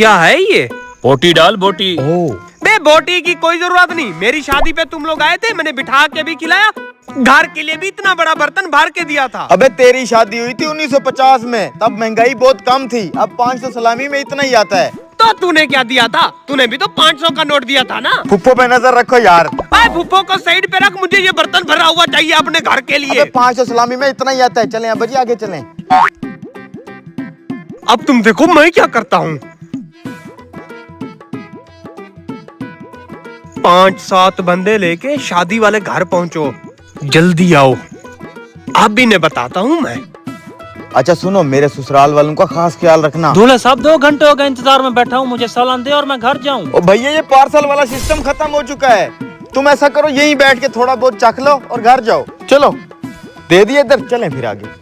क्या है ये? बोटी डाल बोटी। बे बोटी की कोई जरूरत नहीं, मेरी शादी पे तुम लोग आए थे, मैंने बिठा के भी खिलाया, घर के लिए भी इतना बड़ा बर्तन भर के दिया था। अबे तेरी शादी हुई थी 1950 में, तब महंगाई बहुत कम थी, अब 500 सलामी में इतना ही आता है। तो तूने क्या दिया था? तूने भी तो 500 का नोट दिया था ना। फुप्पो पे नजर रखो यार। फुप्पो को साइड पे रख, मुझे ये बर्तन भरा हुआ चाहिए अपने घर के लिए। 500 सलामी में इतना ही आता है। चले अब्बा जी आगे चलें। अब तुम देखो मैं क्या करता हूँ। 5-7 बंदे लेके शादी वाले घर पहुंचो, जल्दी आओ। आप भी ने बताता हूँ मैं। अच्छा सुनो, मेरे ससुराल वालों का खास ख्याल रखना। दूल्हे साहब 2 घंटे हो गए इंतजार में बैठा हूँ, मुझे सालन दे और मैं घर जाऊँ। ओ भैया ये पार्सल वाला सिस्टम खत्म हो चुका है। तुम ऐसा करो, यहीं बैठ के थोड़ा बहुत चख लो और घर जाओ। चलो दे दिए इधर, चलें फिर आगे।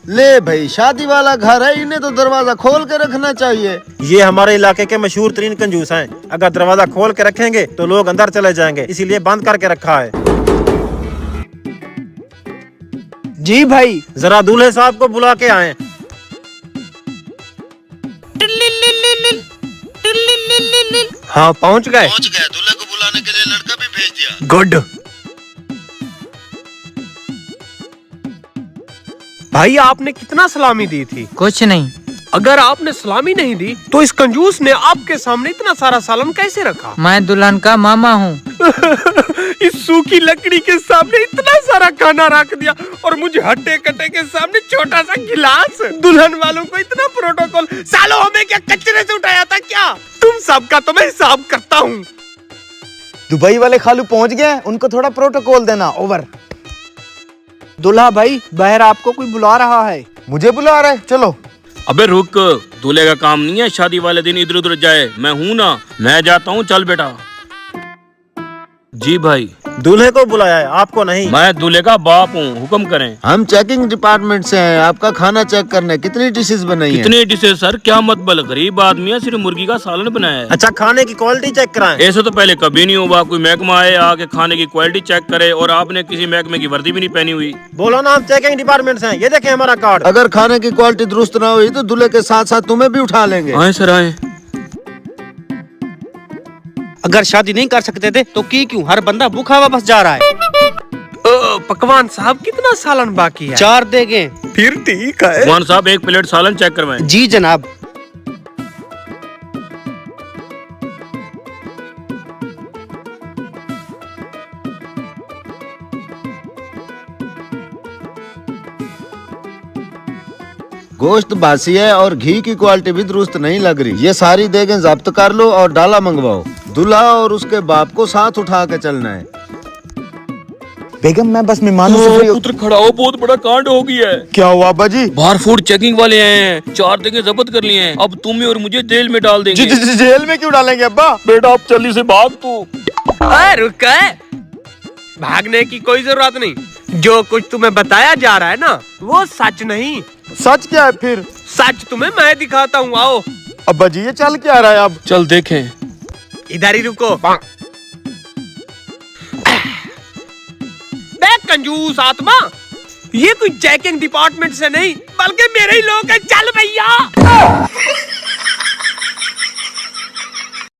ले भाई, शादी वाला घर है, इन्हें तो दरवाजा खोल के रखना चाहिए। ये हमारे इलाके के मशहूर तरीन कंजूस हैं। अगर दरवाजा खोल के रखेंगे तो लोग अंदर चले जाएंगे, इसीलिए बंद करके रखा है। जी भाई, जरा दूल्हे साहब को बुला के आए। हाँ पहुँच गए। दूल्हे को बुलाने के लिए लड़का भी भेज दिया। गुड। भाई आपने कितना सलामी दी थी? कुछ नहीं। अगर आपने सलामी नहीं दी तो इस कंजूस ने आपके सामने इतना सारा सालन कैसे रखा? मैं दुल्हन का मामा हूँ। इस सूखी लकड़ी के सामने इतना सारा खाना रख दिया और मुझे हट्टे कट्टे के सामने छोटा सा गिलास। दुल्हन वालों को इतना प्रोटोकॉल, सालों हमें क्या कचरे से उठाया था क्या? तुम सबका तो मैं हिसाब करता हूँ। दुबई वाले खालू पहुंच गए, उनको थोड़ा प्रोटोकॉल देना। ओवर। दूल्हा भाई, बाहर आपको कोई बुला रहा है। मुझे बुला रहा है, चलो। अबे रुक, दूल्हे का काम नहीं है शादी वाले दिन इधर उधर जाए। मैं हूँ ना, मैं जाता हूँ, चल बेटा। जी भाई। दूल्हे को बुलाया है, आपको नहीं। मैं दूल्हे का बाप हूँ, हुक्म करें। हम चेकिंग डिपार्टमेंट से हैं, आपका खाना चेक करने। कितनी डिशेस बनाई हैं? कितने डिशेस सर? क्या मतबल, गरीब आदमी है, सिर्फ मुर्गी का सालन बनाया है। अच्छा, खाने की क्वालिटी चेक कराएं। ऐसा तो पहले कभी नहीं हुआ, कोई महकमा आए आके खाने की क्वालिटी चेक करे, और आपने किसी महकमे की वर्दी भी नहीं पहनी हुई। बोलो ना, हम चेकिंग डिपार्टमेंट से हैं। ये देखें हमारा कार्ड। अगर खाने की क्वालिटी दुरुस्त ना हुई तो दूल्हे के साथ साथ तुम्हें भी उठा लेंगे। आए सर आए। अगर शादी नहीं कर सकते थे तो क्यों हर बंदा भूखा वापस जा रहा है? पकवान साहब कितना सालन बाकी है? 4 देंगे। फिर ठीक है। भगवान साहब 1 प्लेट सालन चेक करवाएं। जी जनाब। गोश्त बासी है और घी की क्वालिटी भी दुरुस्त नहीं लग रही। ये सारी देगें जब्त कर लो और डाला मंगवाओ। दूल्हा और उसके बाप को साथ उठा के चलना है। बेगम मैं बस मेहमानों से फ्री पुत्र खड़ा हो, बहुत बड़ा कांड हो गया है। क्या हुआ अब्बा जी? बाहर फूड चेकिंग वाले हैं, 4 देगे जब्त कर लिए हैं। अब तुम्हें और मुझे जेल में डाल देंगे। जेल में क्यों डालेंगे अब्बा? बेटा अब जल्दी से भाग तू। रुक, भागने की कोई जरूरत नहीं। जो कुछ तुम्हें बताया जा रहा है ना, वो सच नहीं। सच क्या है फिर? सच तुम्हें मैं दिखाता हूँ, आओ। अब्बा जी ये चल क्या रहा है अब? चल देखें। इधर ही रुको। कंजूस आत्मा, ये कोई चेकिंग डिपार्टमेंट से नहीं बल्कि मेरे ही लोग हैं। चल भैया।